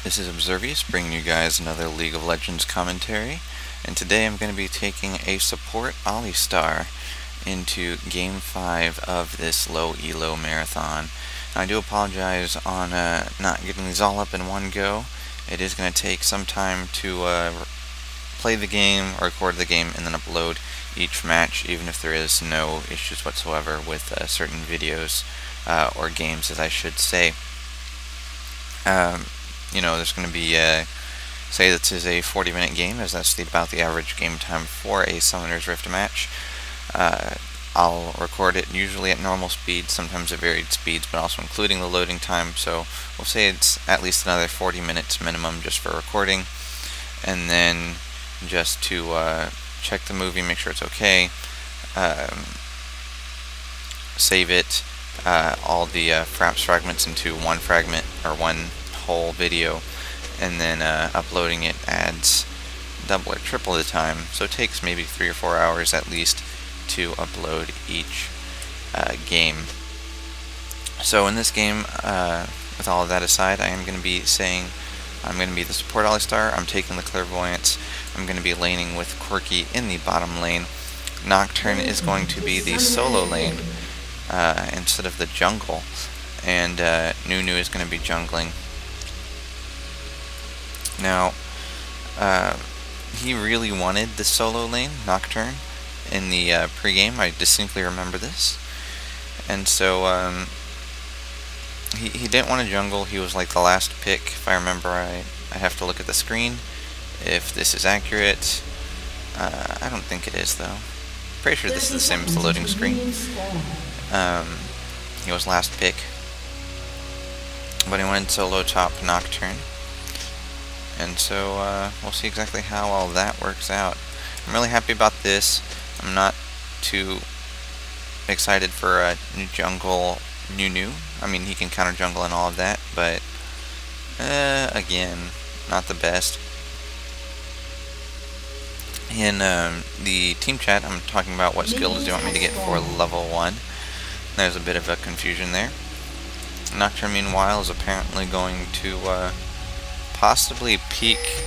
This is Observious bringing you guys another League of Legends commentary, and today I'm going to be taking a support alistar into Game 5 of this low elo marathon. Now, I do apologize on not getting these all up in one go. It is going to take some time to play the game, or record the game, and then upload each match, even if there is no issues whatsoever with certain videos, or games as I should say. You know, there's going to be, say this is a 40-minute game, as that's about the average game time for a Summoner's Rift match. I'll record it usually at normal speed, sometimes at varied speeds, but also including the loading time, so we'll say it's at least another 40 minutes minimum just for recording, and then just to check the movie, make sure it's okay, save it, all the perhaps fragments into one fragment, or one whole video, and then uploading it adds double or triple the time, so it takes maybe 3 or 4 hours at least to upload each game. So in this game, with all of that aside, I am going to be saying I'm going to be the support alistar. I'm taking the clairvoyance. I'm going to be laning with Corki in the bottom lane. Nocturne is going to be the solo lane instead of the jungle, and Nunu is going to be jungling. Now, he really wanted the solo lane, Nocturne, in the pregame. I distinctly remember this. And so, he didn't want to jungle. He was like the last pick, if I remember right. I have to look at the screen if this is accurate. I don't think it is, though. Pretty sure this is the same as the loading screen. He was last pick, but he went solo top Nocturne. And so we'll see exactly how all that works out. I'm really happy about this. I'm not too excited for a new jungle Nunu. I mean, he can counter jungle and all of that, but again, not the best. In the team chat, I'm talking about what skills do you want me to get for level 1. There's a bit of a confusion there. Nocturne, meanwhile, is apparently going to possibly peak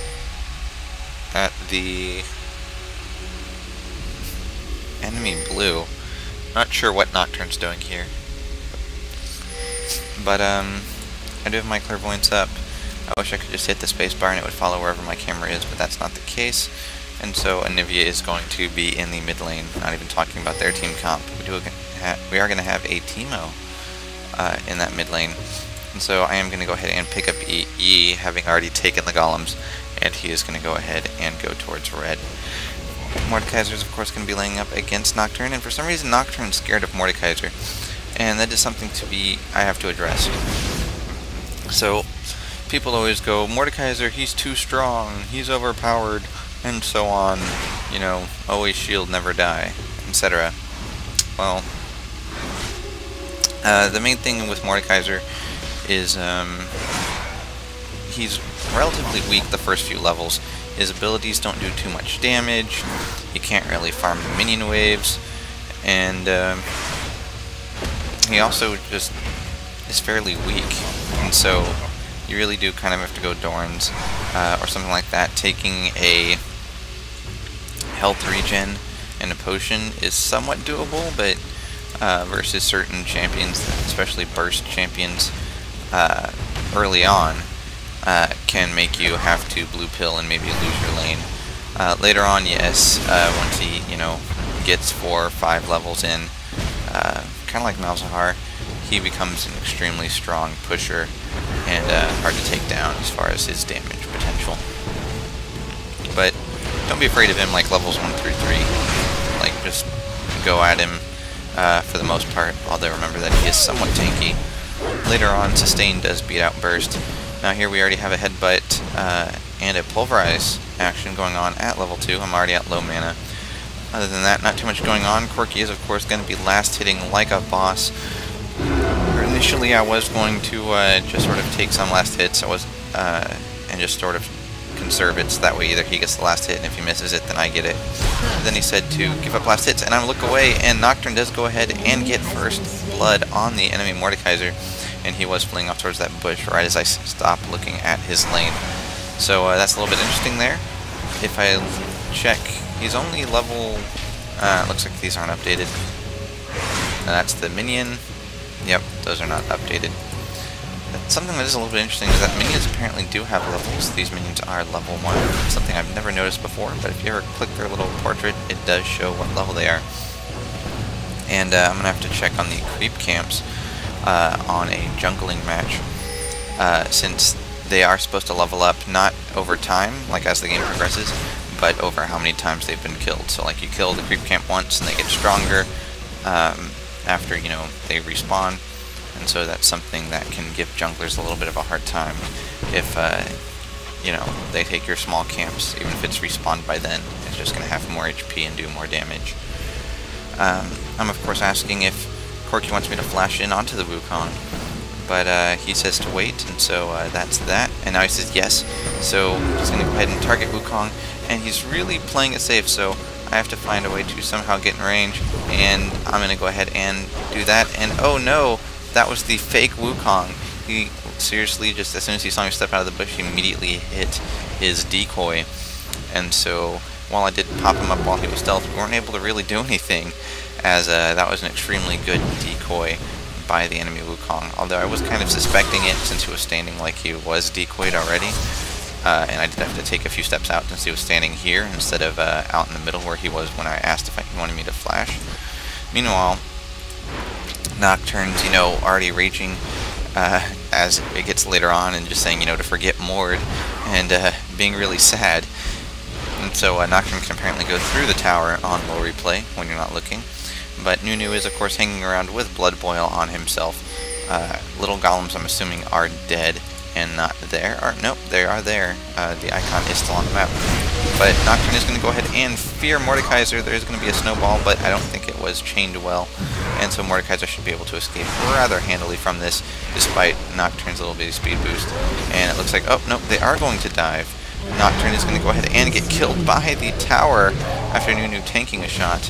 at the enemy blue. Not sure what Nocturne's doing here, but I do have my clairvoyance up. I wish I could just hit the spacebar and it would follow wherever my camera is, but that's not the case. And so Anivia is going to be in the mid lane. Not even talking about their team comp. We are going to have a Teemo in that mid lane. And so I am going to go ahead and pick up E, having already taken the golems, and he is going to go ahead and go towards red. Mordekaiser is of course going to be laying up against Nocturne, and for some reason Nocturne's scared of Mordekaiser, and that is something I have to address. So people always go, Mordekaiser, he's too strong, he's overpowered, and so on, you know, always shield, never die, etc. Well, the main thing with Mordekaiser is he's relatively weak the first few levels. His abilities don't do too much damage, he can't really farm the minion waves, and he also just is fairly weak, and so you really do kind of have to go Dorns or something like that. Taking a health regen and a potion is somewhat doable, but versus certain champions, especially burst champions, early on, can make you have to blue pill and maybe lose your lane. Later on, yes, once he, you know, gets 4 or 5 levels in, kind of like Malzahar, he becomes an extremely strong pusher and hard to take down as far as his damage potential. But don't be afraid of him like levels 1 through 3. Like, just go at him for the most part, although remember that he is somewhat tanky. Later on, Sustain does beat out Burst. Now here we already have a Headbutt and a Pulverize action going on at level 2. I'm already at low mana. Other than that, not too much going on. Corki is of course going to be last hitting like a boss. Initially I was going to just sort of take some last hits. And just sort of conserve it, so that way either he gets the last hit, and if he misses it, then I get it. But then he said to give up last hits, and I look away, and Nocturne does go ahead and get first blood on the enemy Mordekaiser, and he was fleeing off towards that bush right as I stopped looking at his lane. So that's a little bit interesting there. If I check, he's only level... looks like these aren't updated. That's the minion. Yep, those are not updated. Something that is a little bit interesting is that minions apparently do have levels. These minions are level 1. Something I've never noticed before, but if you ever click their little portrait, it does show what level they are. And I'm going to have to check on the creep camps on a jungling match, since they are supposed to level up not over time, like as the game progresses, but over how many times they've been killed. So like you kill the creep camp once and they get stronger after, you know, they respawn. And so that's something that can give junglers a little bit of a hard time if, you know, they take your small camps. Even if it's respawned by then, it's just going to have more HP and do more damage. I'm of course asking if Corki wants me to flash in onto the Wukong, but he says to wait, and so that's that. And now he says yes, so he's going to go ahead and target Wukong, and he's really playing it safe, so I have to find a way to somehow get in range, and I'm going to go ahead and do that. And oh no! That was the fake Wukong. He seriously, just as soon as he saw me step out of the bush, he immediately hit his decoy. And so, while I did pop him up while he was stealth, we weren't able to really do anything, as that was an extremely good decoy by the enemy Wukong. Although I was kind of suspecting it, since he was standing like he was decoyed already. And I did have to take a few steps out, since he was standing here, instead of out in the middle where he was when I asked if he wanted me to flash. Meanwhile, Nocturne's, you know, already raging as it gets later on, and just saying, you know, to forget Mord, and being really sad. And so Nocturne can apparently go through the tower on low replay when you're not looking. But Nunu is, of course, hanging around with Blood Boil on himself. Little golems, I'm assuming, are dead and not there. Or, nope, they are there. The icon is still on the map. But Nocturne is going to go ahead and fear Mordekaiser. There is going to be a snowball, but I don't think it was chained well. And so Mordekaiser should be able to escape rather handily from this, despite Nocturne's little bitty speed boost. And it looks like, oh, nope, they are going to dive. Nocturne is going to go ahead and get killed by the tower after Nunu tanking a shot.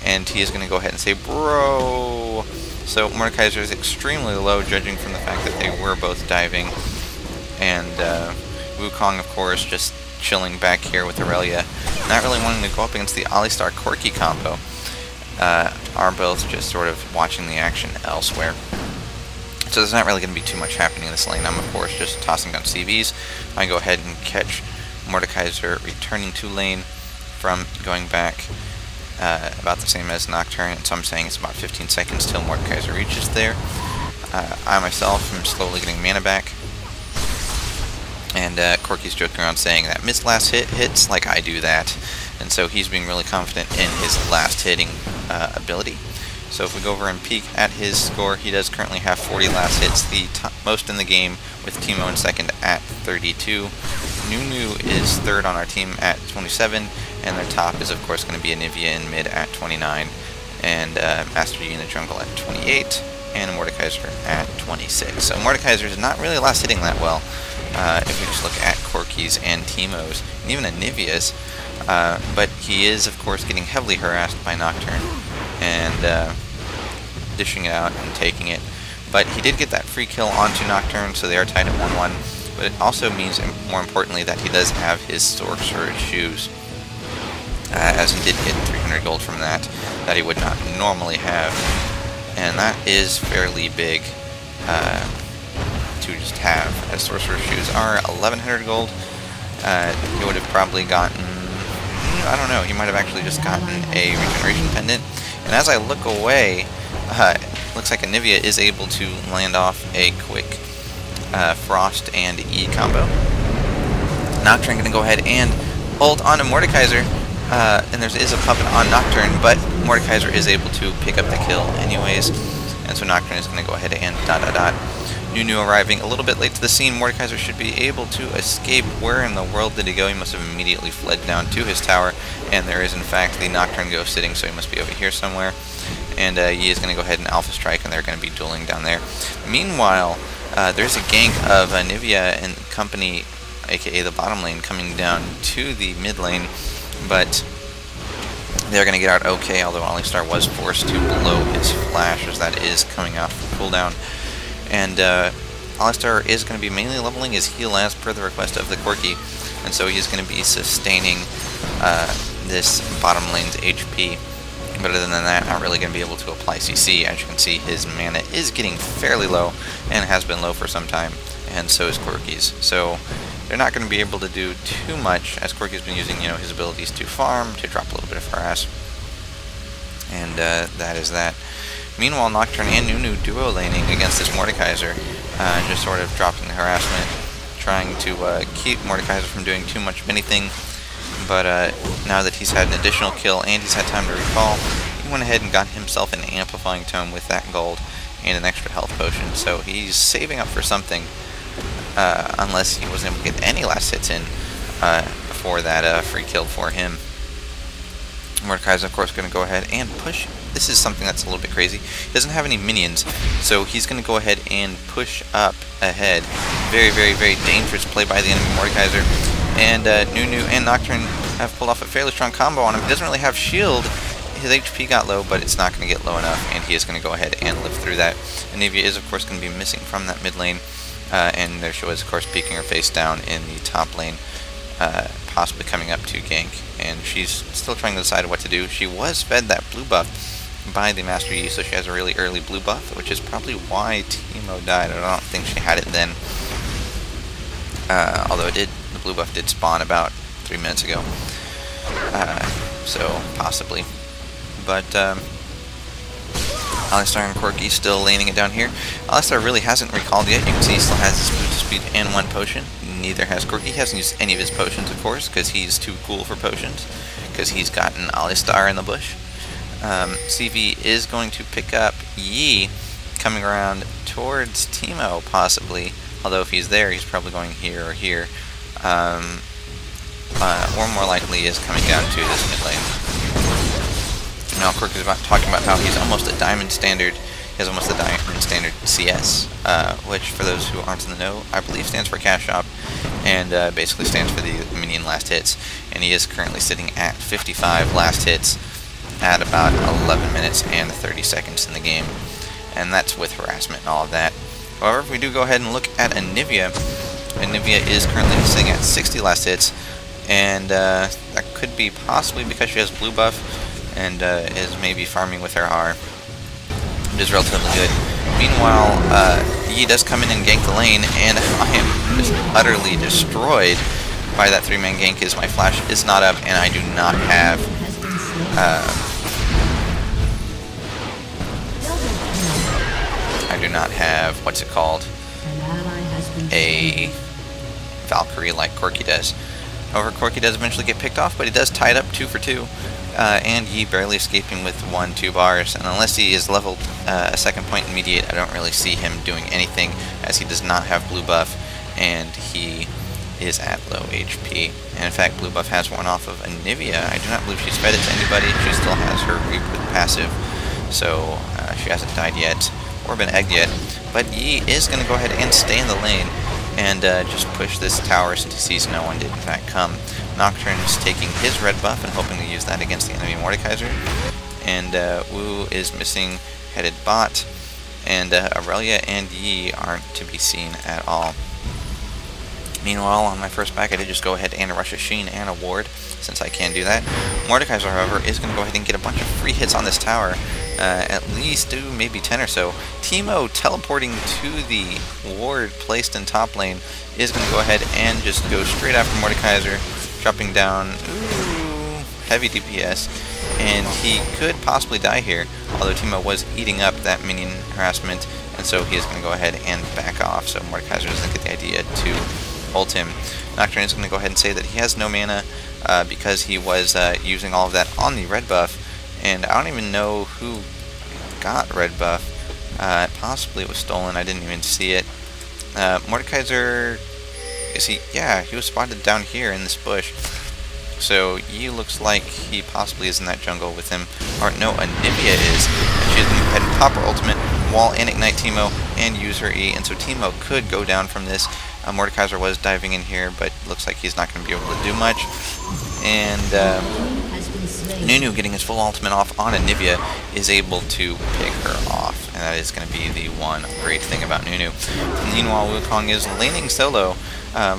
And he is going to go ahead and say, bro. So Mordekaiser is extremely low, judging from the fact that they were both diving. And Wukong, of course, just chilling back here with Aurelia, not really wanting to go up against the alistar corki combo. Are both just sort of watching the action elsewhere. So there's not really going to be too much happening in this lane. I'm, of course, just tossing down CVs. I go ahead and catch Mordekaiser returning to lane from going back about the same as Nocturne. And so I'm saying it's about 15 seconds till Mordekaiser reaches there. I myself am slowly getting mana back. And Corki's joking around saying that missed last hit hits like I do that. And so he's being really confident in his last hitting ability. So if we go over and peek at his score, he does currently have 40 last hits, the most in the game, with Teemo in second at 32. Nunu is third on our team at 27, and their top is of course going to be Anivia in mid at 29, and Master Yi in the jungle at 28, and Mordekaiser at 26. So Mordekaiser is not really last hitting that well, if we just look at Corki's and Teemo's, and even Anivia's. But he is, of course, getting heavily harassed by Nocturne, and dishing it out and taking it. But he did get that free kill onto Nocturne, so they are tied at 1-1. But it also means, more importantly, that he does have his Sorcerer's Shoes, as he did get 300 gold from that he would not normally have. And that is fairly big to just have, as Sorcerer's Shoes are 1100 gold. He would have probably gotten, I don't know, he might have actually just gotten a regeneration pendant. And as I look away, looks like Anivia is able to land off a quick Frost and E combo. Nocturne going to go ahead and ult onto Mordekaiser, and there is a puppet on Nocturne, but Mordekaiser is able to pick up the kill anyways. And so Nocturne is going to go ahead and ... Nunu arriving a little bit late to the scene. Mordekaiser should be able to escape. Where in the world did he go? He must have immediately fled down to his tower, and there is in fact the Nocturne ghost sitting, so he must be over here somewhere. And Yi is going to go ahead and Alpha Strike, and they're going to be dueling down there. Meanwhile, there's a gank of Anivia and company, aka the bottom lane, coming down to the mid lane, but they're going to get out okay, although alistar was forced to blow his flash, as that is coming off cooldown. And Alistar is going to be mainly leveling his heal as per the request of the Corki, and so he's going to be sustaining this bottom lane's HP. But other than that, not really going to be able to apply CC. As you can see, his mana is getting fairly low, and has been low for some time, and so is Corki's. So they're not going to be able to do too much, as Corki's been using, you know, his abilities to farm, to drop a little bit of harass. And that is that. Meanwhile, Nocturne and Nunu duo laning against this Mordekaiser, just sort of dropping the harassment, trying to keep Mordekaiser from doing too much of anything. But now that he's had an additional kill and he's had time to recall, he went ahead and got himself an amplifying tome with that gold and an extra health potion. So he's saving up for something, unless he wasn't able to get any last hits in before that free kill for him. Mordekaiser, of course, going to go ahead and push. This is something that's a little bit crazy. He doesn't have any minions, so he's going to go ahead and push up ahead. Very, very, very dangerous play by the enemy Mordekaiser. And Nunu and Nocturne have pulled off a fairly strong combo on him. He doesn't really have shield. His HP got low, but it's not going to get low enough, and he is going to go ahead and live through that. Anivia is, of course, going to be missing from that mid lane, and there she was, of course, peeking her face down in the top lane, possibly coming up to gank. And she's still trying to decide what to do. She was fed that blue buff by the Master Yi, so she has a really early blue buff, which is probably why Teemo died. I don't think she had it then, although the blue buff did spawn about 3 minutes ago, so possibly. But Alistar and Corki still laning it down here. Alistar really hasn't recalled yet. You can see he still has his boost speed and 1 potion. Neither has Corki. He hasn't used any of his potions, of course, because he's too cool for potions, because he's got an Alistar in the bush. CV is going to pick up Yi, coming around towards Teemo, possibly. Although if he's there, he's probably going here or here. Or more likely is coming down to this mid lane. Now, Corki is talking about how he's almost a Diamond Standard. He has almost a Diamond Standard CS, which, for those who aren't in the know, I believe stands for Cash Shop, and basically stands for the minion last hits. And he is currently sitting at 55 last hits at about 11 minutes and 30 seconds in the game. And that's with harassment and all of that. However, if we do go ahead and look at Anivia, Anivia is currently sitting at 60 last hits, and that could be possibly because she has blue buff and is maybe farming with her R. It is relatively good. Meanwhile, Yi does come in and gank the lane, and I am just utterly destroyed by that 3-man gank, as my flash is not up, and I do not have what's it called, a Valkyrie like Corki does. However, Corki does eventually get picked off, but he does tie it up 2 for 2. And Yi barely escaping with 1-2 bars, and unless he is leveled a second point in mediate, I don't really see him doing anything, as he does not have blue buff, and he is at low HP. And in fact, blue buff has worn off of Anivia. I do not believe she's fed it to anybody. She still has her Rebirth passive, so she hasn't died yet, or been egged yet. But Yi is going to go ahead and stay in the lane, and just push this tower since he sees no one did in fact come. Nocturne is taking his red buff and hoping to use that against the enemy Mordekaiser. And Wu is missing headed bot, and Aurelia and Yi aren't to be seen at all. Meanwhile, on my first back, I did just go ahead and rush a Sheen and a ward, since I can do that. Mordekaiser, however, is going to go ahead and get a bunch of free hits on this tower, at least do maybe 10 or so. Teemo, teleporting to the ward placed in top lane, is going to go ahead and just go straight after Mordekaiser, dropping down, ooh, heavy DPS, and he could possibly die here, although Teemo was eating up that minion harassment, and so he is going to go ahead and back off, so Mordekaiser doesn't get the idea to ult him. Nocturne is going to go ahead and say that he has no mana because he was using all of that on the red buff, and I don't even know who got red buff. Possibly it was stolen, I didn't even see it. Mordekaiser, is he? Yeah, he was spotted down here in this bush. So Yi looks like he possibly is in that jungle with him. Or no, Anivia is. And she's going to go ahead and pop her ultimate, wall and ignite Teemo, and use her E. And so Teemo could go down from this. Mordekaiser was diving in here, but looks like he's not going to be able to do much. And Nunu, getting his full ultimate off on Anivia, is able to pick her off. and that is going to be the one great thing about Nunu. Meanwhile, Wukong is laning solo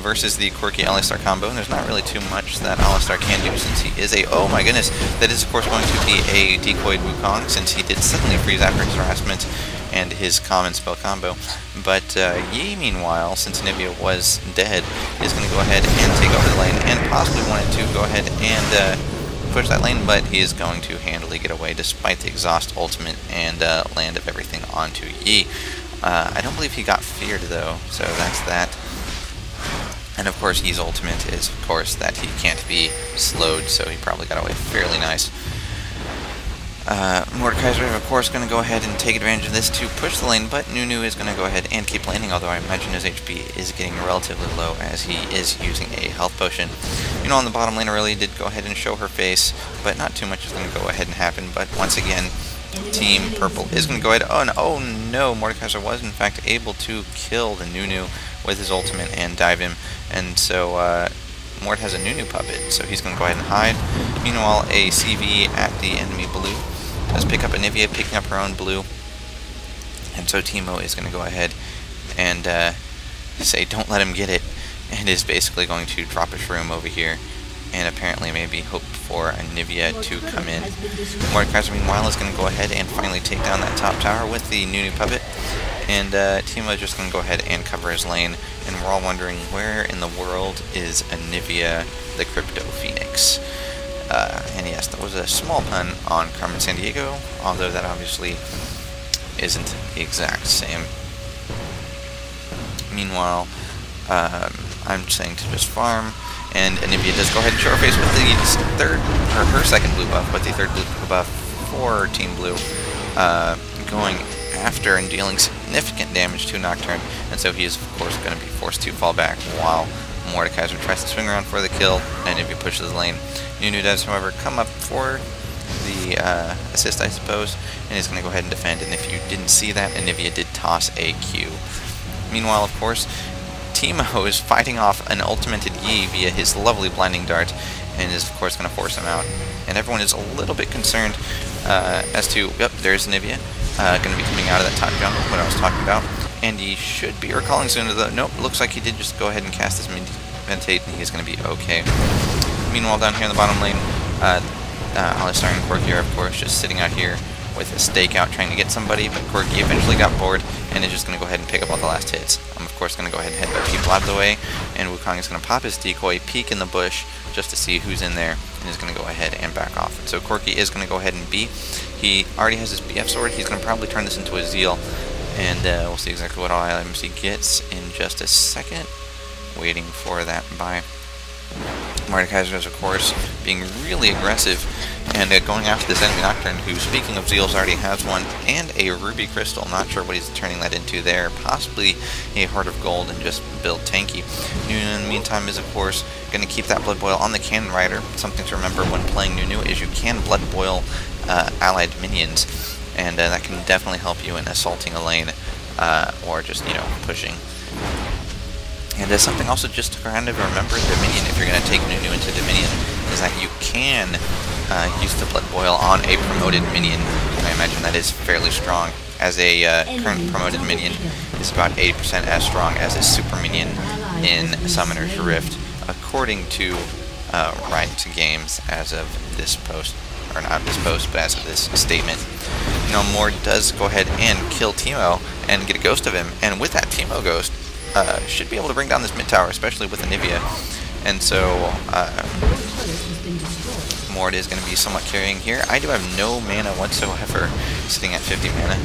versus the Corki alistar combo, and there's not really too much that alistar can do since he is a... Oh my goodness, that is of course going to be a decoyed Wukong since he did suddenly freeze after his harassment and his common spell combo. But Yi, meanwhile, since Anivia was dead, is going to go ahead and take over the lane, and possibly wanted to go ahead and push that lane, but he is going to handily get away despite the exhaust ultimate and land of everything onto Yi. I don't believe he got feared though, so that's that. And of course Yi's ultimate is of course that he can't be slowed, so he probably got away fairly nice. Mordekaiser is of course going to go ahead and take advantage of this to push the lane, but Nunu is going to go ahead and keep laning, although I imagine his HP is getting relatively low as he is using a health potion. You know, on the bottom lane Aurelia did go ahead and show her face, but not too much is going to go ahead and happen. But once again, Team Purple is going to go ahead... Oh no, Mordekaiser was in fact able to kill the Nunu with his ultimate and dive him, and so Mord has a Nunu puppet, so he's going to go ahead and hide. Meanwhile, a CV at the enemy blue does pick up Anivia, picking up her own blue, and so Teemo is going to go ahead and say don't let him get it, and is basically going to drop a shroom over here, and apparently maybe hope for Anivia to come in. Mordekaiser meanwhile is going to go ahead and finally take down that top tower with the Nunu puppet, and Teemo is just going to go ahead and cover his lane, and we're all wondering where in the world is Anivia the Crypto Phoenix. And yes, that was a small pun on Carmen Sandiego, although that obviously isn't the exact same. Meanwhile, I'm saying to just farm, and Anivia does go ahead and show her face with the her second blue buff, but the third blue buff for Team Blue, going after and dealing significant damage to Nocturne, and so he is of course going to be forced to fall back while Mordekaiser tries to swing around for the kill, and Anivia pushes the lane. Nunu does, however, come up for the assist, I suppose, and is going to go ahead and defend, and if you didn't see that, Anivia did toss a Q. Meanwhile, of course, Teemo is fighting off an ultimated Yi via his lovely blinding dart, and is of course going to force him out. And everyone is a little bit concerned as to, yep, there's Anivia, going to be coming out of that top jungle, what I was talking about. And he should be recalling soon, though. Nope, looks like he did just go ahead and cast his meditate, and he's going to be okay. Meanwhile, down here in the bottom lane, alistar and Corki are, of course, just sitting out here with a stakeout trying to get somebody, but Corki eventually got bored and is just going to go ahead and pick up all the last hits. I'm, of course, going to go ahead and head people out of the way, and Wukong is going to pop his decoy, peek in the bush just to see who's in there, and is going to go ahead and back off. And so Corki is going to go ahead and B. He already has his BF sword. He's going to probably turn this into a Zeal, and we'll see exactly what all items he gets in just a second. Waiting for that buy. Mordekaiser is, of course, being really aggressive and going after this enemy Nocturne, who, speaking of Zeals, already has one, and a Ruby Crystal. Not sure what he's turning that into there. Possibly a Heart of Gold and just build tanky. Nunu, in the meantime, is, of course, going to keep that Blood Boil on the Cannon Rider. Something to remember when playing Nunu is you can Blood Boil allied minions, and that can definitely help you in assaulting a lane, or just, you know, pushing. And something also just to kind of remember Dominion, if you're going to take Nunu into Dominion, is that you can use the Blood Boil on a promoted minion. I imagine that is fairly strong, as a current promoted minion is about 80% as strong as a super minion in Summoner's Rift, according to Riot Games as of this post. Or not this post, but as of this statement. You know, Mord does go ahead and kill Teemo and get a ghost of him, and with that Teemo ghost, should be able to bring down this mid tower, especially with Anivia. And so Mord is going to be somewhat carrying here. I do have no mana whatsoever, sitting at 50 mana.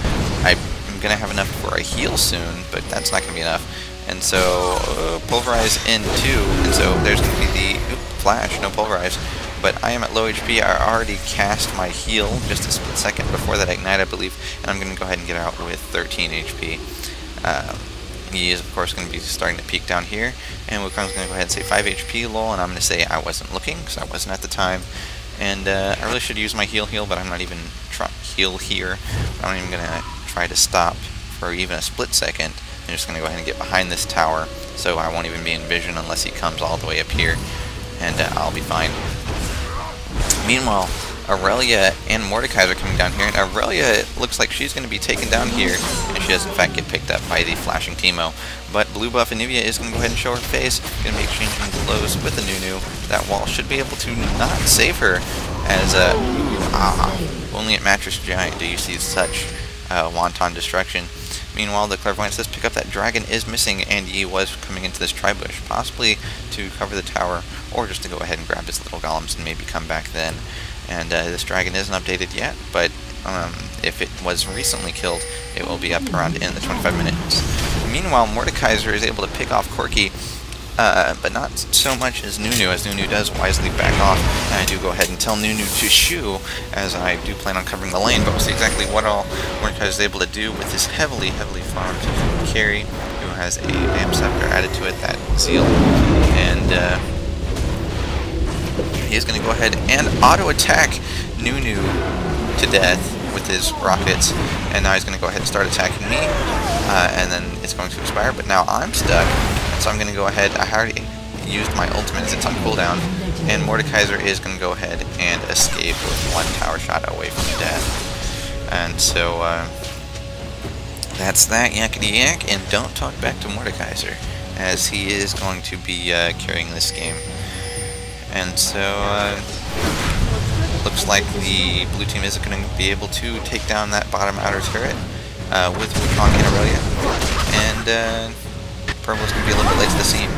I'm going to have enough for a heal soon, but that's not going to be enough. And so pulverize in too, and so there's going to be the flash, no pulverize. But I am at low HP. I already cast my heal just a split second before that ignite, I believe, and I'm going to go ahead and get out with 13 HP. He is, of course, going to be starting to peek down here, and Wukong's going to go ahead and say 5 HP lol, and I'm going to say I wasn't looking, because I wasn't at the time. And I really should use my heal, but I'm not even heal here. I'm not even going to try to stop for even a split second. I'm just going to go ahead and get behind this tower, so I won't even be in vision unless he comes all the way up here, and I'll be fine. Meanwhile, Aurelia and Mordekaiser coming down here, and Aurelia, it looks like she's going to be taken down here, and she does in fact get picked up by the flashing Teemo. But blue buff Anivia is going to go ahead and show her face, going to be exchanging blows with the Nunu. That wall should be able to not save her, as only at Mattress Giant do you see such wanton destruction. Meanwhile, the Clairvoyant says pick up that dragon is missing, and he was coming into this tri-bush, possibly to cover the tower, or just to go ahead and grab his little golems and maybe come back then. And this dragon isn't updated yet, but if it was recently killed, it will be up around in the 25 minutes. Meanwhile, Mordekaiser is able to pick off Corki, but not so much as Nunu does wisely back off. And I do go ahead and tell Nunu to shoo, as I do plan on covering the lane, but we'll see exactly what all Mordekaiser is able to do with this heavily farmed carry, who has a Vamp Scepter added to it, that Zeal, and he's going to go ahead and auto-attack Nunu to death with his rockets, and now he's going to go ahead and start attacking me, and then it's going to expire, but now I'm stuck, so I'm going to go ahead. I already used my ultimate as it's on cooldown, and Mordekaiser is going to go ahead and escape with one tower shot away from death. And so that's that yakety yak, and don't talk back to Mordekaiser, as he is going to be carrying this game. And so, looks like the blue team is going to be able to take down that bottom outer turret with Wukong and Aurelia. And Purple's going to be a little bit late to the scene.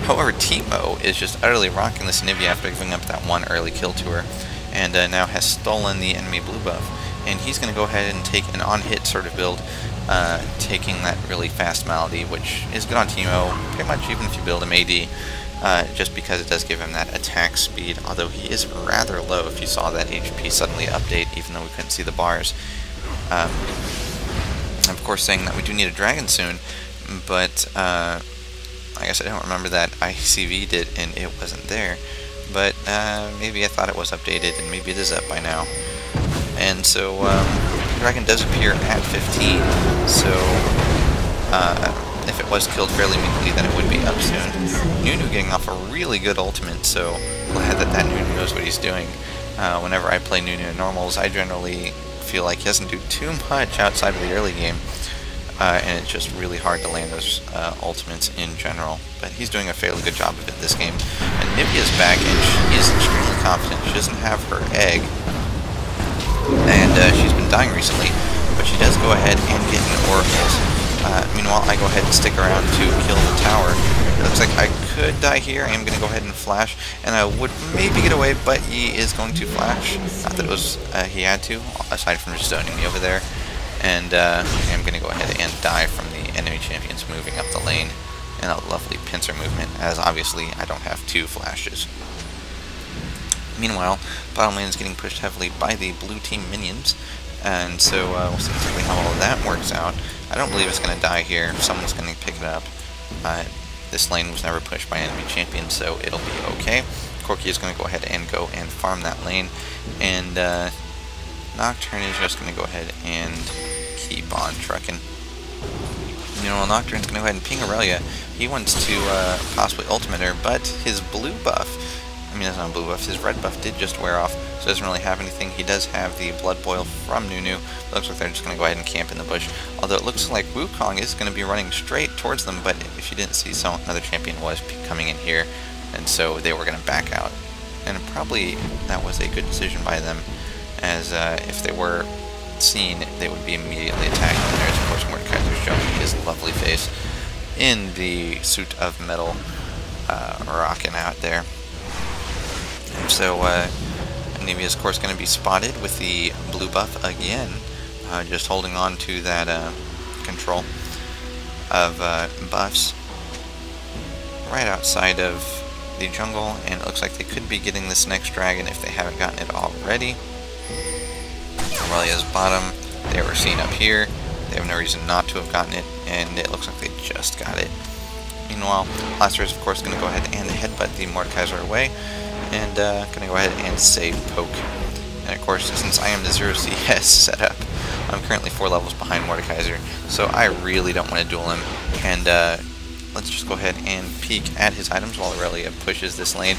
However, Teemo is just utterly rocking this Anivia after giving up that one early kill to her, and now has stolen the enemy blue buff. And he's going to go ahead and take an on-hit sort of build, taking that really fast Malady, which is good on Teemo, pretty much even if you build him AD. Just because it does give him that attack speed, although he is rather low if you saw that HP suddenly update, even though we couldn't see the bars. I'm of course saying that we do need a dragon soon, but I guess I don't remember that ICV did and it wasn't there, but maybe I thought it was updated and maybe it is up by now. And so the dragon does appear at 15, so if it was killed fairly immediately, then it would be up soon. Nunu getting off a really good ultimate, so glad that Nunu knows what he's doing. Whenever I play Nunu in normals, I generally feel like he doesn't do too much outside of the early game, and it's just really hard to land those ultimates in general. But he's doing a fairly good job of it this game. And Nivea's back, and she is extremely confident. She doesn't have her egg, and she's been dying recently, but she does go ahead and get an Oracles. Meanwhile, I go ahead and stick around to kill the tower. It looks like I could die here. I am going to go ahead and flash, and I would maybe get away, but he is going to flash. Not that it was he had to, aside from just zoning me over there. And I'm going to go ahead and die from the enemy champions moving up the lane in a lovely pincer movement, as obviously I don't have two flashes. Meanwhile, bottom lane is getting pushed heavily by the blue team minions, and so we'll see exactly how all of that works out. I don't believe it's going to die here. Someone's going to pick it up. This lane was never pushed by enemy champions, so it'll be okay. Corki is going to go ahead and farm that lane, and Nocturne is just going to go ahead and keep on trucking. You know, Nocturne's going to go ahead and ping Aurelia. He wants to possibly ultimate her, but his blue buff, I mean, that's not blue buff, his red buff did just wear off, so doesn't really have anything. He does have the Blood Boil from Nunu. It looks like they're just going to go ahead and camp in the bush, although it looks like Wukong is going to be running straight towards them, but if you didn't see, another champion was coming in here, and so they were going to back out. And probably that was a good decision by them, as if they were seen, they would be immediately attacked. And there's, of course, Mordekaiser showing his lovely face in the suit of metal, rocking out there. And so, Anivia is, of course, going to be spotted with the blue buff again, just holding on to that control of buffs right outside of the jungle, and it looks like they could be getting this next dragon if they haven't gotten it already. Aurelia's bottom, they were seen up here. They have no reason not to have gotten it, and it looks like they just got it. Meanwhile, alistar is, of course, going to go ahead and headbutt the Mordekaiser away, and going to go ahead and save poke. And of course, since I am the 0 CS setup, I'm currently 4 levels behind Mordekaiser, so I really don't want to duel him, and let's just go ahead and peek at his items while Aurelia pushes this lane.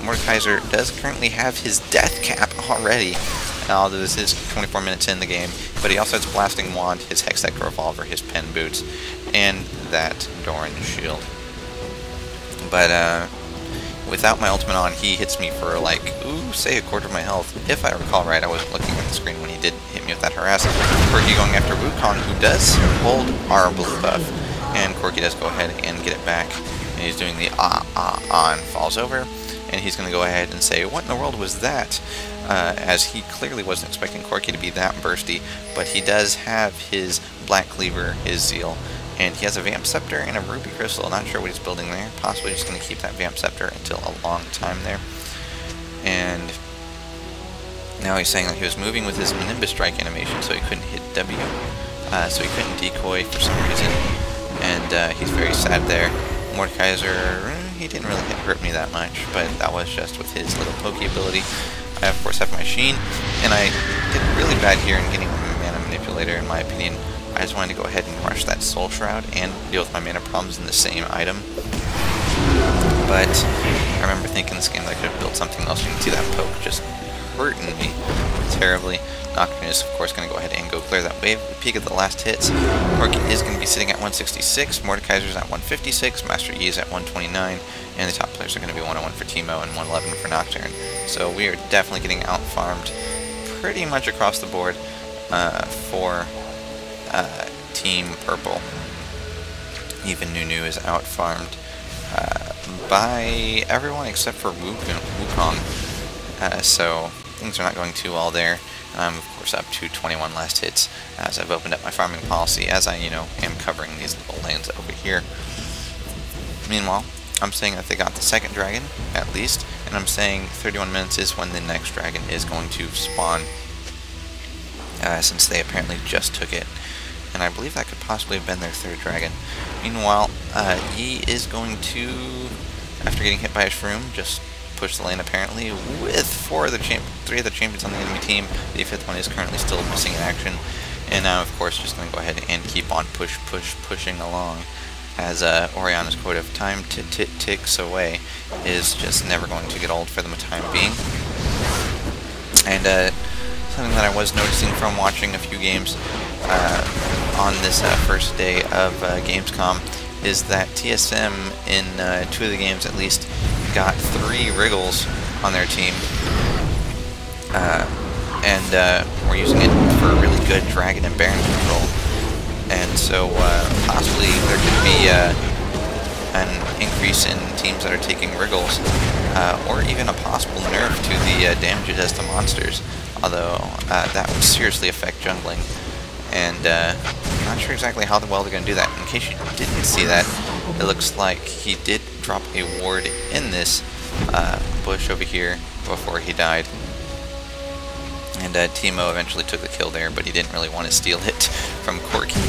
Mordekaiser does currently have his death cap already, although this is 24 minutes in the game, but he also has Blasting Wand, his Hextech Revolver, his Pen Boots, and that Doran shield. But without my ultimate on, he hits me for like, say a quarter of my health. If I recall right, I wasn't looking at the screen when he did hit me with that harass. Corki going after Wukong, who does hold our blue buff, and Corki does go ahead and get it back, and he's doing the and falls over. And he's going to go ahead and say, what in the world was that? As he clearly wasn't expecting Corki to be that bursty, but he does have his Black Cleaver, his Zeal, and he has a Vamp Scepter and a Ruby Crystal. Not sure what he's building there. Possibly just going to keep that Vamp Scepter until a long time there. And now he's saying that he was moving with his Nimbus Strike animation, so he couldn't hit W. So he couldn't decoy for some reason. And he's very sad there. Mordekaiser, he didn't really hurt me that much, but that was just with his little pokey ability. I of course have my Sheen, and I did really bad here in getting a Mana Manipulator in my opinion. I just wanted to go ahead and rush that Soul Shroud and deal with my mana problems in the same item. But I remember thinking this game that I could have built something else. You can see that poke just hurting me terribly. Nocturne is of course going to go ahead and go clear that wave. We peek at the last hits. Corki is going to be sitting at 166, Mordekaiser's at 156, Master Yi is at 129, and the top players are going to be 101 for Teemo and 111 for Nocturne. So we are definitely getting out-farmed pretty much across the board for Team Purple. Even Nunu is out-farmed by everyone except for Wukong. So things are not going too well there. I'm of course up to 21 last hits as I've opened up my farming policy, as I, am covering these little lanes over here. Meanwhile, I'm saying that they got the second dragon, at least, and I'm saying 31 minutes is when the next dragon is going to spawn, since they apparently just took it. And I believe that could possibly have been their third dragon. Meanwhile, Yi is going to, after getting hit by a shroom, just push the lane apparently with three of the champions on the enemy team. The fifth one is currently still missing in action, and now of course just going to go ahead and keep on pushing along, as Oriana's quote of "time ticks away" is just never going to get old for the time being. And something that I was noticing from watching a few games on this first day of Gamescom is that TSM in 2 of the games at least got 3 Wriggles on their team, and we're using it for really good Dragon and Baron control. And so possibly there could be an increase in teams that are taking Wriggles, or even a possible nerf to the damage it does to monsters, although that would seriously affect jungling. And I'm not sure exactly how well they're going to do that. In case you didn't see that, it looks like he did drop a ward in this bush over here before he died. And Teemo eventually took the kill there, but he didn't really want to steal it from Corki.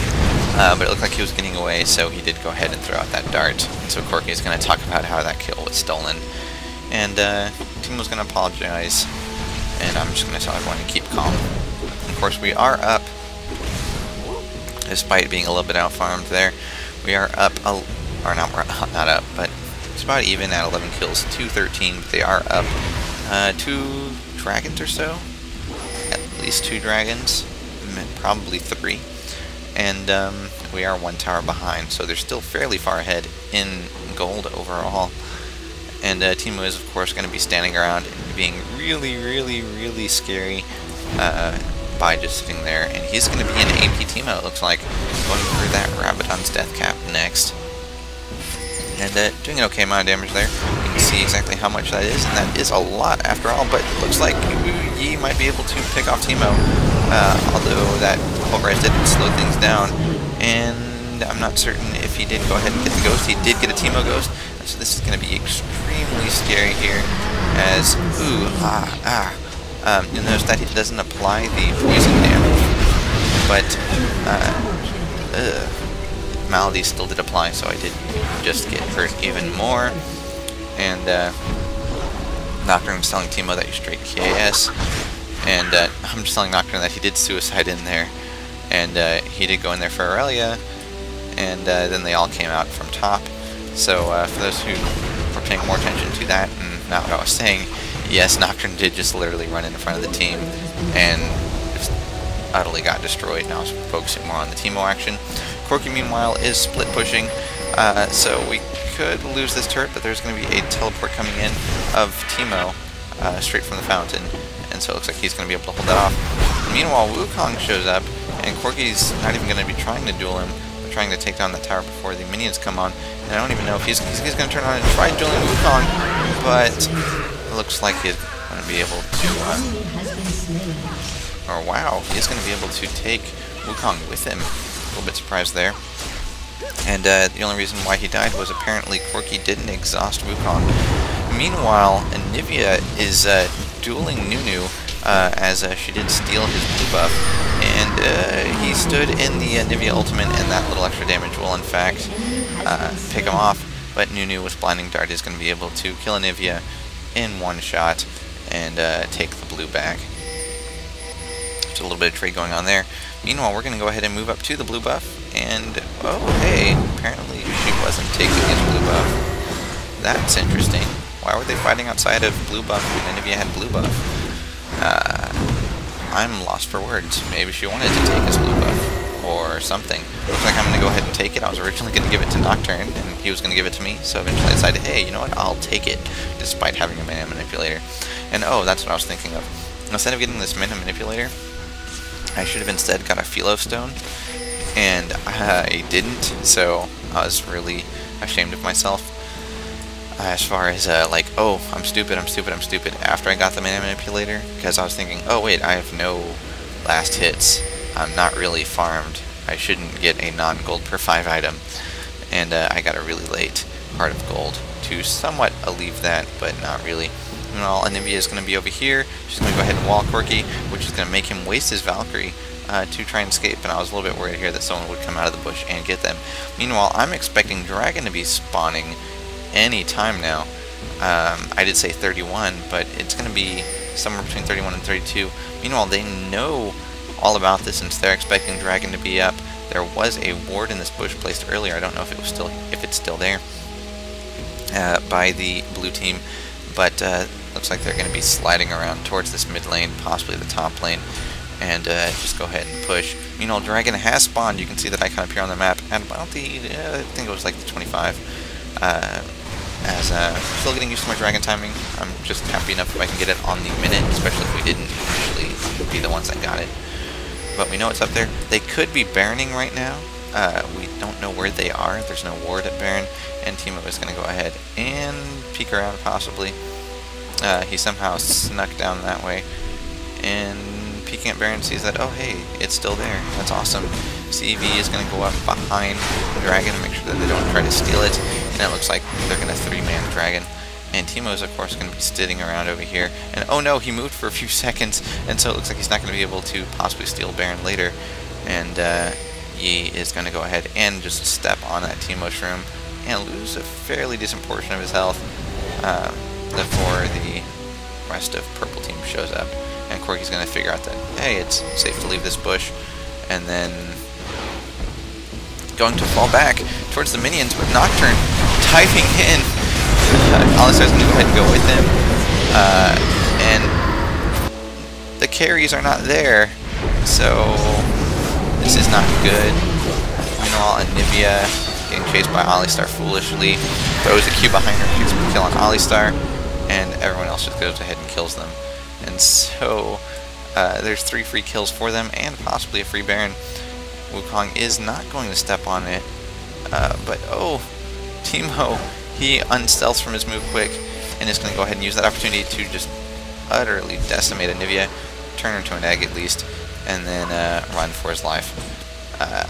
But it looked like he was getting away, so he did go ahead and throw out that dart. And so Corki is going to talk about how that kill was stolen. And Teemo's going to apologize, and I'm just going to tell everyone to keep calm. Of course, we are up, despite being a little bit out-farmed there. We are up, or not up, but it's about even at 11 kills, 213, but they are up 2 dragons or so. At least 2 dragons, probably 3. And we are 1 tower behind, so they're still fairly far ahead in gold overall. And Teemo is, of course, going to be standing around and being really scary by just sitting there. And he's going to be an AP Teemo, it looks like, going through that Rabadon's death cap next. And doing an okay amount of damage there. You can see exactly how much that is, and that is a lot after all, but it looks like Yi might be able to pick off Teemo, although that Pulverize did slow things down, and I'm not certain if he did go ahead and get the ghost. He did get a Teemo ghost, so this is going to be extremely scary here, as, you'll notice that he doesn't apply the poison damage, but, Malady still did apply, so I did just get hurt even more. And Nocturne was telling Teemo that you straight KS, and I'm just telling Nocturne that he did suicide in there, and he did go in there for Aurelia, and then they all came out from top. So for those who were paying more attention to that and not what I was saying, yes, Nocturne did just literally run in front of the team and just utterly got destroyed. Now I was focusing more on the Teemo action. Corki, meanwhile, is split pushing, so we could lose this turret, but there's going to be a teleport coming in of Teemo straight from the fountain, and so it looks like he's going to be able to hold that off. Meanwhile, Wukong shows up, and Corki's not even going to be trying to duel him, but trying to take down the tower before the minions come on. And I don't even know if he's going to turn around and try dueling Wukong, but it looks like he's going to be able to, or wow, he's going to be able to take Wukong with him. A little bit surprised there. And the only reason why he died was apparently Corki didn't exhaust Wukong. Meanwhile, Anivia is dueling Nunu as she did steal his blue buff, and he stood in the Anivia ultimate, and that little extra damage will in fact pick him off, but Nunu with Blinding Dart is going to be able to kill Anivia in one shot and take the blue back. There's a little bit of trade going on there. Meanwhile, we're going to go ahead and move up to the blue buff, and oh hey, apparently she wasn't taking his blue buff. That's interesting. Why were they fighting outside of blue buff when Anivia had blue buff? I'm lost for words. Maybe she wanted to take his blue buff or something. Looks like I'm going to go ahead and take it. I was originally going to give it to Nocturne, and he was going to give it to me, so eventually I decided, hey, you know what, I'll take it, despite having a mana manipulator. And oh, that's what I was thinking of. Instead of getting this mana manipulator, I should have instead got a Philo Stone, and I didn't, so I was really ashamed of myself. As far as, like, oh, I'm stupid, after I got the mana manipulator, because I was thinking, oh wait, I have no last hits, I'm not really farmed, I shouldn't get a non-gold per 5 item, and I got a really late Heart of Gold to somewhat alleviate that, but not really. Meanwhile, Anivia is going to be over here. She's going to go ahead and wall Corki, which is going to make him waste his Valkyrie to try and escape, and I was a little bit worried here that someone would come out of the bush and get them. Meanwhile, I'm expecting Dragon to be spawning any time now. I did say 31, but it's going to be somewhere between 31 and 32. Meanwhile, they know all about this, since they're expecting Dragon to be up. There was a ward in this bush placed earlier. I don't know if it's still there by the blue team, but looks like they're going to be sliding around towards this mid lane, possibly the top lane, and just go ahead and push. Meanwhile, Dragon has spawned. You can see that icon appear on the map at about the, I think it was like the 25. As still getting used to my Dragon timing. I'm just happy enough if I can get it on the minute, especially if we didn't actually be the ones that got it. But we know it's up there. They could be Baroning right now. We don't know where they are. There's no ward at Baron, and Teemo is going to go ahead and peek around possibly. He somehow snuck down that way, and peeking at Baron sees that, oh hey, it's still there. That's awesome. CV is going to go up behind the Dragon and make sure that they don't try to steal it, and it looks like they're going to 3-man the Dragon. And Teemo is, of course, going to be sitting around over here. And oh no, he moved for a few seconds, and so it looks like he's not going to be able to possibly steal Baron later. And he is going to go ahead and just step on that Teemo shroom and lose a fairly decent portion of his health before the rest of purple team shows up. And Corki's going to figure out that, hey, it's safe to leave this bush, and then going to fall back towards the minions with Nocturne diving in. Alistar's going to go ahead and go with him, and the carries are not there, so this is not good. Meanwhile, Anivia getting chased by Alistar foolishly, throws a Q behind her, gets a kill on Alistar, and everyone else just goes ahead and kills them. And so there's 3 free kills for them, and possibly a free Baron. Wukong is not going to step on it, but oh, Teemo, he unstealths from his move quick, and is going to go ahead and use that opportunity to just utterly decimate Anivia, turn her into an egg at least, and then run for his life.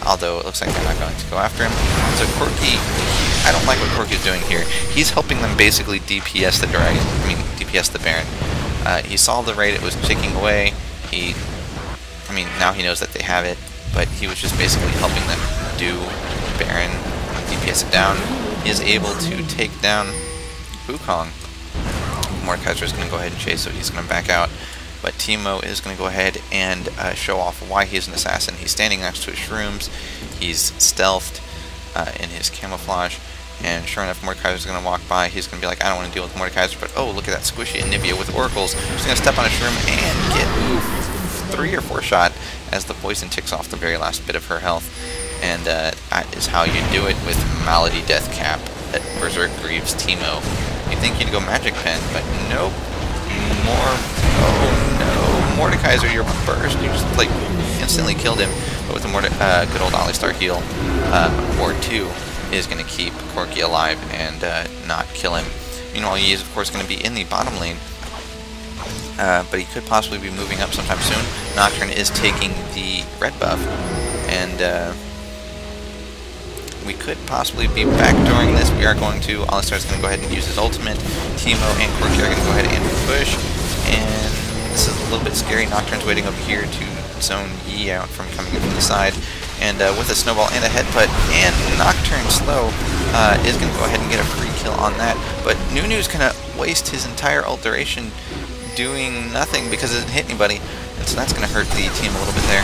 Although it looks like they're not going to go after him. So Corki, I don't like what Corki's doing here. He's helping them basically DPS the Dragon, DPS the Baron. He saw the raid, it was ticking away. Now he knows that they have it, but he was just basically helping them do Baron, DPS it down. He is able to take down Wukong. Mordekaiser is going to go ahead and chase, so he's going to back out. But Teemo is going to go ahead and show off why he's an assassin. He's standing next to his shrooms. He's stealthed in his camouflage. And sure enough, Mordekaiser's going to walk by. He's going to be like, I don't want to deal with Mordekaiser, but oh, look at that squishy Anivia with oracles. She's going to step on a shroom and get 3 or 4 shot as the poison ticks off the very last bit of her health. And that is how you do it with Malady Death Cap at Berserk Greaves Teemo. You think you'd go Magic Pen, but nope. Oh no, Mordekaiser, your burst, you just like instantly killed him. But with the good old alistar heal, Ward 2 is going to keep Corki alive and not kill him. Meanwhile, he is of course going to be in the bottom lane, but he could possibly be moving up sometime soon. Nocturne is taking the red buff, and we could possibly be back during this. We are going to, Alistar is going to go ahead and use his ultimate. Teemo and Corki are going to go ahead and push, and this is a little bit scary. Nocturne's waiting over here to zone Yi out from coming in from the side, and with a snowball and a headbutt, and Nocturne slow is going to go ahead and get a free kill on that, but Nunu's going to waste his entire ult duration doing nothing because it doesn't hit anybody, and so that's going to hurt the team a little bit there.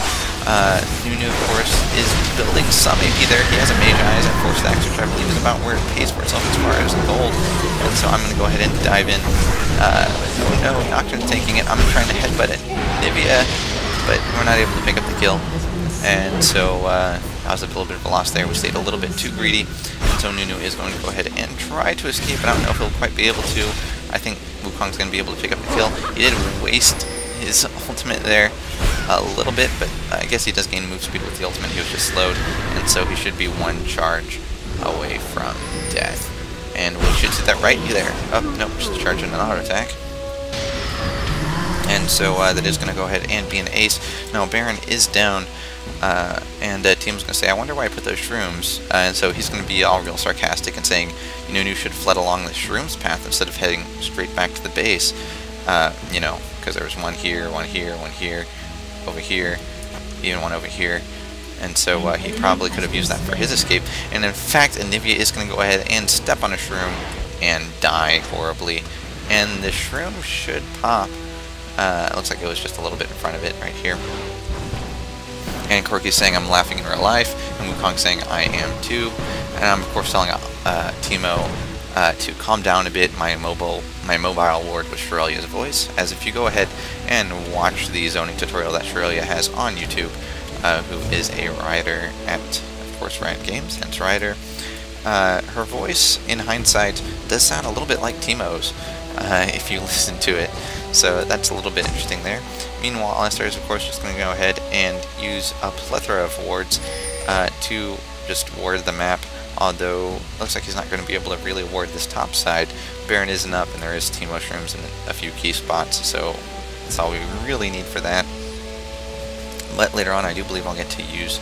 Nunu, of course, is building some AP there. He has a Mage Eyes at 4 stacks, which I believe is about where it pays for itself as far as gold. And so I'm going to go ahead and dive in. Oh no, Nocturne's taking it. I'm trying to headbutt it. Anivia, but we're not able to pick up the kill. And so that was a little bit of a loss there. We stayed a little bit too greedy. And so Nunu is going to go ahead and try to escape, but I don't know if he'll quite be able to. I think Wukong's going to be able to pick up the kill. He did waste his ultimate there a little bit, but I guess he does gain move speed with the ultimate. He was just slowed, and so he should be 1 charge away from death. And we should see that right there. Oh, nope, just charging an auto attack. And so that is going to go ahead and be an ace. Now Baron is down, and Team's going to say, I wonder why I put those shrooms. And so he's going to be all real sarcastic and saying, Nunu should have fled along the shrooms path instead of heading straight back to the base. You know, because there was one here, one here, one here, over here, even one over here, and so he probably could have used that for his escape. And in fact, Anivia is going to go ahead and step on a shroom and die horribly, and the shroom should pop. It looks like it was just a little bit in front of it right here. And Corki's saying, I'm laughing in real life, and Wukong's saying, I am too. And I'm of course telling Teemo to calm down a bit. My mobile ward was Shirelia's voice, as if you go ahead and watch the zoning tutorial that Shirelia has on YouTube, who is a writer at, of course, Riot Games, hence writer. Her voice, in hindsight, does sound a little bit like Teemo's, if you listen to it, so that's a little bit interesting there. Meanwhile, Alistar is, of course, just going to go ahead and use a plethora of wards to just ward the map. Although, looks like he's not going to be able to really ward this top side. Baron isn't up, and there is Teemo Shrooms in a few key spots, so that's all we really need for that. But later on, I do believe I'll get to use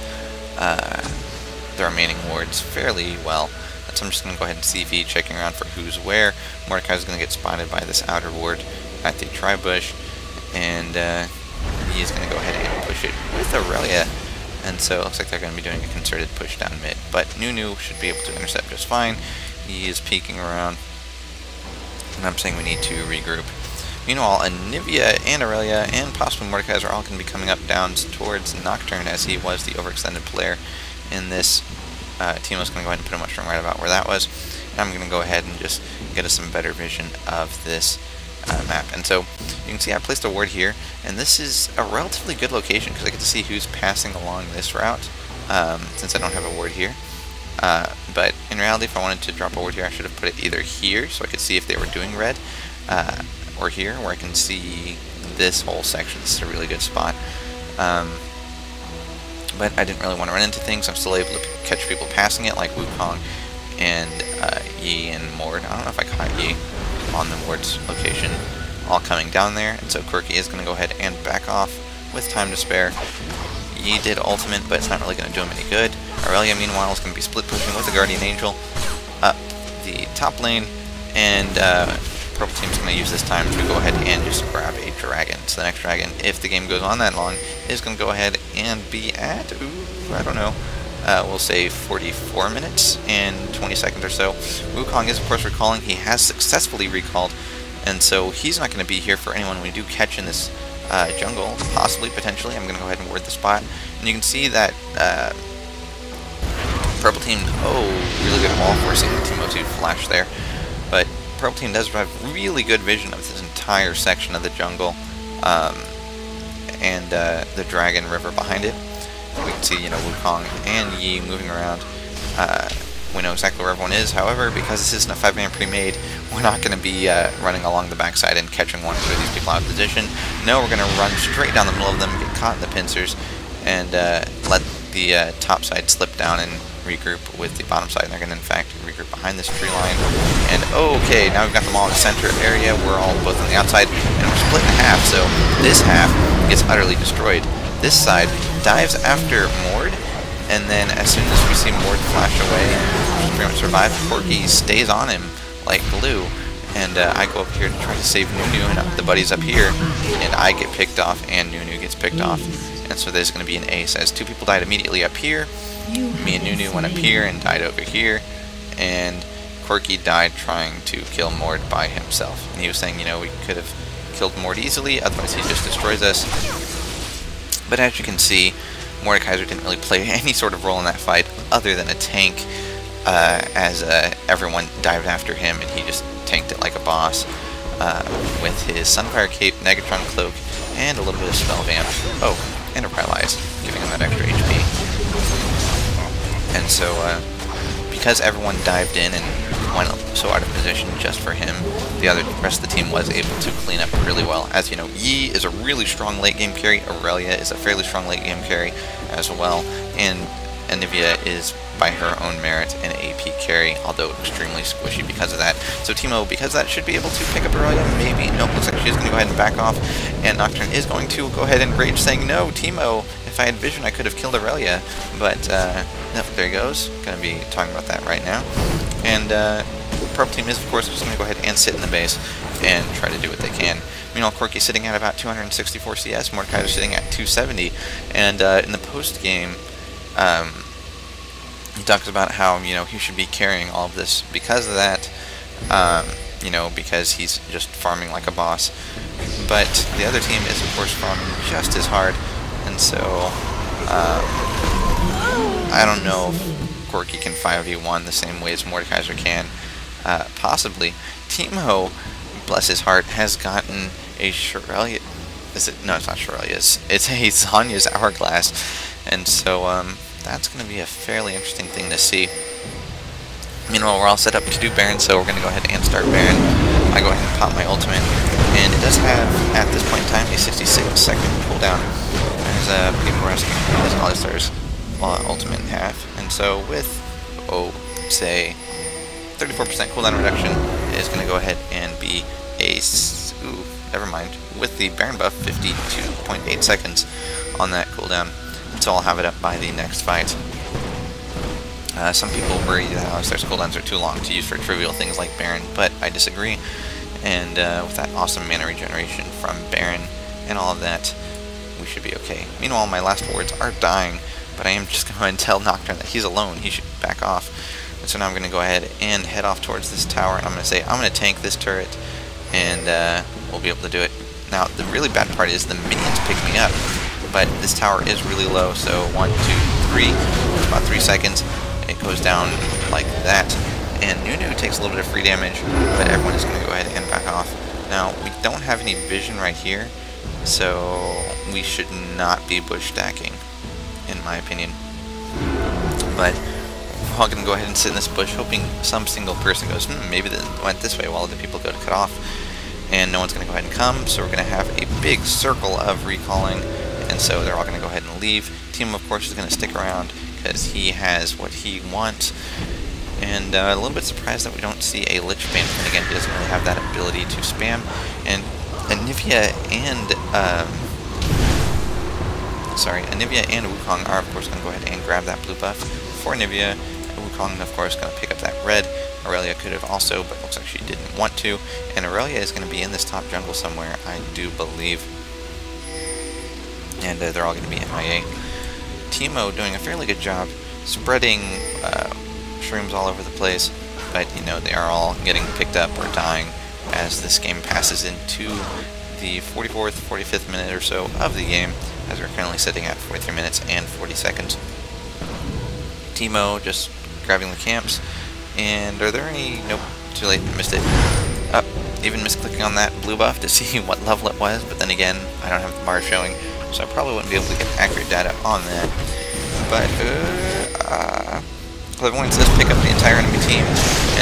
the remaining wards fairly well. So I'm just going to go ahead and CV, checking around for who's where. Mordekaiser's going to get spotted by this outer ward at the tri-bush, and he is going to go ahead and push it with Aurelia. And so it looks like they're going to be doing a concerted push down mid. But Nunu should be able to intercept just fine. He is peeking around, and I'm saying we need to regroup. Meanwhile, Anivia and Aurelia and possibly Mordekaiser are all going to be coming up down towards Nocturne, as he was the overextended player in this. Teemo's going to go ahead and put a mushroom right about where that was. And I'm going to go ahead and just get us some better vision of this map. And so you can see I placed a ward here, and this is a relatively good location because I get to see who's passing along this route, since I don't have a ward here. But in reality, if I wanted to drop a ward here, I should have put it either here so I could see if they were doing red, or here where I can see this whole section. This is a really good spot. But I didn't really want to run into things. I'm still able to catch people passing it, like Wukong and Yi and Mord. I don't know if I caught Yi on the ward's location, all coming down there, and so Corki is going to go ahead and back off with time to spare. Yi did ultimate, but it's not really going to do him any good. Aurelia, meanwhile, is going to be split pushing with the Guardian Angel up the top lane, and Purple Team's going to use this time to go ahead and just grab a dragon. So the next dragon, if the game goes on that long, is going to go ahead and be at, I don't know, we'll say 44 minutes and 20 seconds or so. Wukong is, of course, recalling. He has successfully recalled, and so he's not going to be here for anyone we do catch in this jungle. Possibly, potentially. I'm going to go ahead and ward the spot. And you can see that Purple team, oh, really good wall forcing Teemo to flash there. But Purple team does have really good vision of this entire section of the jungle, and the Dragon River behind it. We can see, you know, Wukong and Yi moving around. We know exactly where everyone is. However, because this isn't a 5-man pre-made, we're not going to be running along the backside and catching one or two of these people out of position. No, we're going to run straight down the middle of them, get caught in the pincers, and let the top side slip down and regroup with the bottom side. And they're going to, in fact, regroup behind this tree line. And okay, now we've got them all in the center area. We're all both on the outside, and we're split in half. So this half gets utterly destroyed. This side dives after Mord, and then as soon as we see Mord flash away and pretty much survive, Corki stays on him like glue. And I go up here to try to save Nunu, and the buddies up here, and I get picked off, and Nunu gets picked off. And so there's going to be an ace, as 2 people died immediately up here. Me and Nunu went up here and died over here, and Corki died trying to kill Mord by himself. And he was saying, you know, we could have killed Mord easily, otherwise he just destroys us. But as you can see, Mordekaiser didn't really play any sort of role in that fight other than a tank, as everyone dived after him, and he just tanked it like a boss with his Sunfire Cape, Negatron Cloak, and a little bit of Spell Vamp. Oh, and a Paralyze, giving him that extra HP. And so, because everyone dived in and went so out of position just for him, the rest of the team was able to clean up really well. As you know, Yi is a really strong late game carry, Aurelia is a fairly strong late game carry as well, and Anivia is by her own merit an AP carry, although extremely squishy because of that. So Teemo, because that, should be able to pick up Aurelia, maybe. Nope, looks like she's going to go ahead and back off, and Nocturne is going to go ahead and rage, saying, no, Teemo, if I had vision I could have killed Aurelia, but nope, there he goes. Going to be talking about that right now. And Purple team is, of course, just going to go ahead and sit in the base and try to do what they can. Meanwhile, Corki sitting at about 264 CS, Mordekaiser sitting at 270, and in the post-game, he talks about how, you know, he should be carrying all of this because of that, you know, because he's just farming like a boss. But the other team is, of course, farming just as hard, and so I don't know if Corki can 5v1 the same way as Mordekaiser can. Possibly. Teemo, bless his heart, has gotten a Shirelli. No, it's not Shirelia's. It's a Zanya's Hourglass, and so that's going to be a fairly interesting thing to see. Meanwhile, we're all set up to do Baron, so we're going to go ahead and start Baron. I go ahead and pop my ultimate, and it does have, at this point in time, a 66-second cooldown. As people were asking his alistar's ultimate in half, and so with, say, 34% cooldown reduction, it is going to go ahead and be a, never mind, with the Baron buff, 52.8 seconds on that cooldown. So I'll have it up by the next fight. Some people worry that alistar's cooldowns are too long to use for trivial things like Baron, but I disagree. And with that awesome mana regeneration from Baron and all of that, we should be okay. Meanwhile, my last wards are dying, but I am just going to go ahead and tell Nocturne that he's alone. He should back off. And so now I'm going to go ahead and head off towards this tower, and I'm going to say, I'm going to tank this turret, and we'll be able to do it. Now, the really bad part is the minions pick me up, but this tower is really low, so 1, 2, 3, about 3 seconds, it goes down like that, and Nunu takes a little bit of free damage, but everyone is going to go ahead and back off. Now, we don't have any vision right here, so we should not be bush stacking, in my opinion. But we're all going to go ahead and sit in this bush, hoping some single person goes, maybe they went this way while other people go to cut off, and no one's going to go ahead and come, so we're going to have a big circle of recalling, and so they're all going to go ahead and leave. Team, of course, is going to stick around because he has what he wants, and a little bit surprised that we don't see a Lich Bane, and again, he doesn't really have that ability to spam, and Anivia and Wukong are, of course, going to go ahead and grab that blue buff for Anivia. Wukong, of course, going to pick up that red. Aurelia could have also, but looks like she didn't want to. And Aurelia is going to be in this top jungle somewhere, I do believe. And they're all going to be MIA. Teemo doing a fairly good job spreading shrooms all over the place, but you know, they are all getting picked up or dying as this game passes into the 44th, 45th minute or so of the game, as we're currently sitting at 43 minutes and 40 seconds. Teemo just grabbing the camps. And are there any... Nope, too late, missed it. Even misclicking on that blue buff to see what level it was, but then again, I don't have the bar showing, so I probably wouldn't be able to get accurate data on that. But, Clairvoyance does pick up the entire enemy team,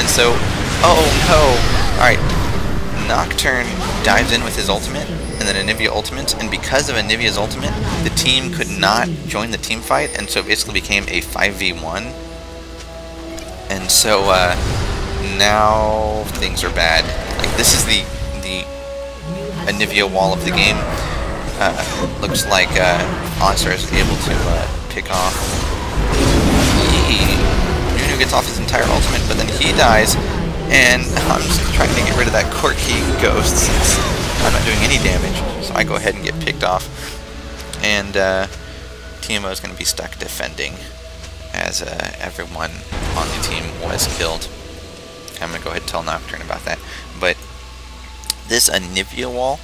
and so, oh no! Alright, Nocturne dives in with his ultimate, and then Anivia ultimate, and because of Anivia's ultimate, the team could not join the team fight, and so it basically became a 5v1. And so, now things are bad. Like, this is the Anivia wall of the game. Looks like alistar is able to pick off. Nunu gets off his entire ultimate, but then he dies, and I'm just trying to get rid of that corki ghost since I'm not doing any damage. So I go ahead and get picked off, and Teemo is going to be stuck defending as everyone on the team was killed. I'm going to go ahead and tell Nocturne about that. But this Anivia wall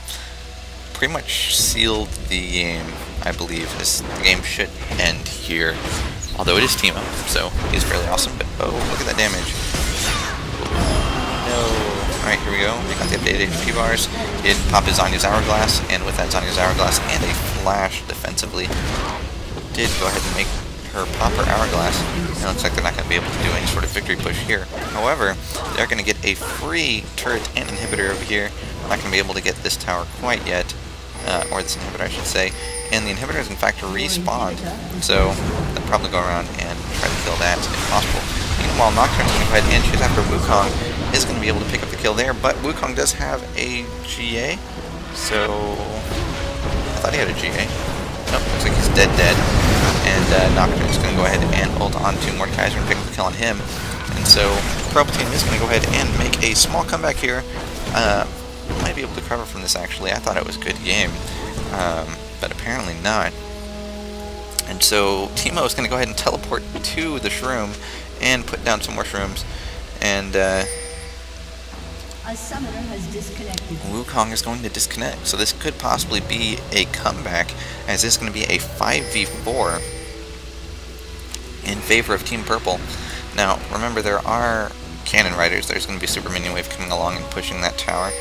pretty much sealed the game, I believe. The game should end here. Although it is Teemo, so he's fairly awesome. But oh, look at that damage. No. Alright, here we go. We got the updated HP bars. It popped his Zanya's Hourglass, and with that Zanya's Hourglass and a flash defensively, did go ahead and make her pop her Hourglass, and it looks like they're not going to be able to do any sort of victory push here. However, they're going to get a free turret and inhibitor over here. I'm not going to be able to get this tower quite yet, or this inhibitor I should say, and the inhibitor is in fact respawned, so they'll probably go around and try to kill that if possible. Meanwhile, Nocturne's going to go ahead and chase after Wukong, is going to be able to pick up the kill there, but Wukong does have a GA, so I thought he had a GA. Nope, looks like he's dead. And Nocturne's going to go ahead and ult onto Mordekaiser and pick up the kill on him. And so, Purple Team is going to go ahead and make a small comeback here. Might be able to recover from this, actually. I thought it was a good game, but apparently not. And so, Teemo is going to go ahead and teleport to the shroom and put down some more shrooms. And a summoner has disconnected. Wukong is going to disconnect, so this could possibly be a comeback, as this is going to be a 5v4 in favor of Team Purple. Now, remember, there are cannon riders. There's going to be Super Minion Wave coming along and pushing that tower.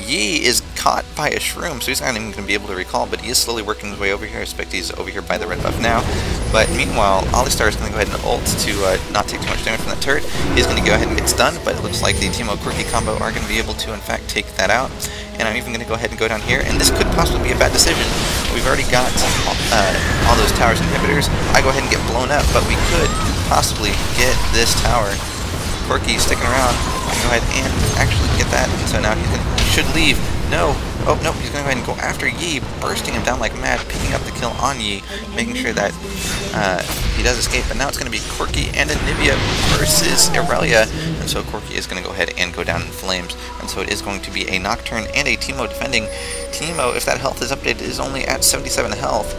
Yi is caught by a shroom, so he's not even going to be able to recall, but he is slowly working his way over here. I expect he's over here by the red buff now. But meanwhile, alistar is going to go ahead and ult to not take too much damage from that turret. He's going to go ahead and get stunned, but it looks like the Teemo Corki combo are going to be able to, in fact, take that out. And I'm even going to go ahead and go down here, and this could possibly be a bad decision. We've already got all those towers inhibitors. I go ahead and get blown up, but we could possibly get this tower. Corki sticking around. I can go ahead and actually get that, and so now he should leave. No. Oh, no, he's going to go ahead and go after Yi, bursting him down like mad, picking up the kill on Yi, making sure that he does escape. But now it's going to be Corki and Anivia versus Irelia, and so Corki is going to go ahead and go down in flames. And so it is going to be a Nocturne and a Teemo defending. Teemo, if that health is updated, is only at 77 health.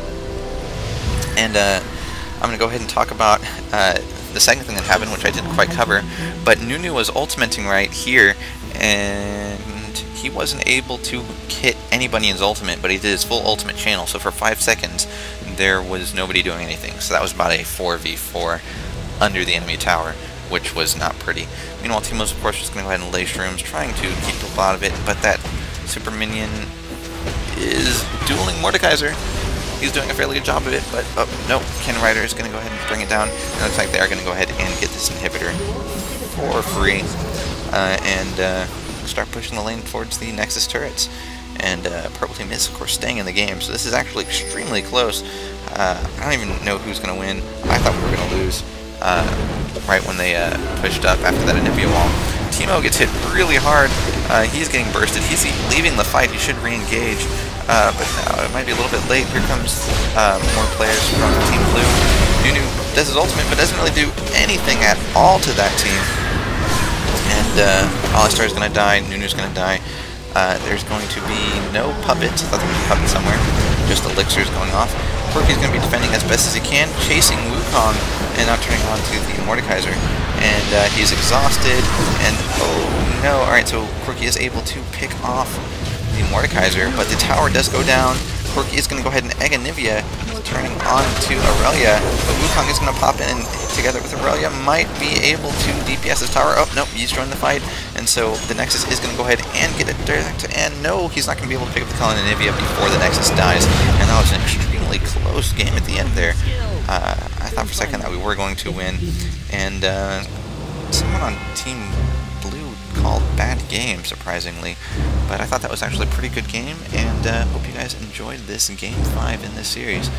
And I'm going to go ahead and talk about the second thing that happened, which I didn't quite cover, but Nunu was ultimating right here, and he wasn't able to hit anybody in his ultimate, but he did his full ultimate channel, so for 5 seconds there was nobody doing anything. So that was about a 4v4 under the enemy tower, which was not pretty. Meanwhile, Teemo's of course just going to go ahead and lay shrooms, trying to keep a lot of it, but that super minion is dueling Mordekaiser. He's doing a fairly good job of it, but oh no, Cannon Rider is going to go ahead and bring it down. It looks like they are going to go ahead and get this inhibitor for free, and start pushing the lane towards the Nexus turrets. And Purple Team is, of course, staying in the game, so this is actually extremely close. I don't even know who's going to win. I thought we were going to lose right when they pushed up after that Anivia wall. Teemo gets hit really hard. He's getting bursted. He's leaving the fight. He should re-engage, but now it might be a little bit late. Here comes more players from Team Blue. Nunu does his ultimate, but doesn't really do anything at all to that team. And alistar is going to die. Nunu's going to die. There's going to be no puppet. I thought there was a puppet somewhere. Just elixirs going off. Corki's going to be defending as best as he can, chasing Wukong and not turning on to the Mordekaiser. And he's exhausted. And oh no! Alright, so Corki is able to pick off the Mordekaiser, but the tower does go down. Corki is going to go ahead and egg Anivia, turning on to Aurelia, but Wukong is going to pop in and together with Aurelia might be able to DPS his tower. Oh, nope, he's joined the fight, and so the Nexus is going to go ahead and get it direct, and no, he's not going to be able to pick up the kill on Anivia before the Nexus dies, and that was an extremely close game at the end there. I thought for a second that we were going to win, and someone on Team Blue called bad game, surprisingly, but I thought that was actually a pretty good game, and hope you guys enjoyed this Game 5 in this series.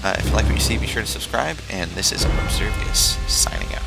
If you like what you see, be sure to subscribe, and this is Observious, signing out.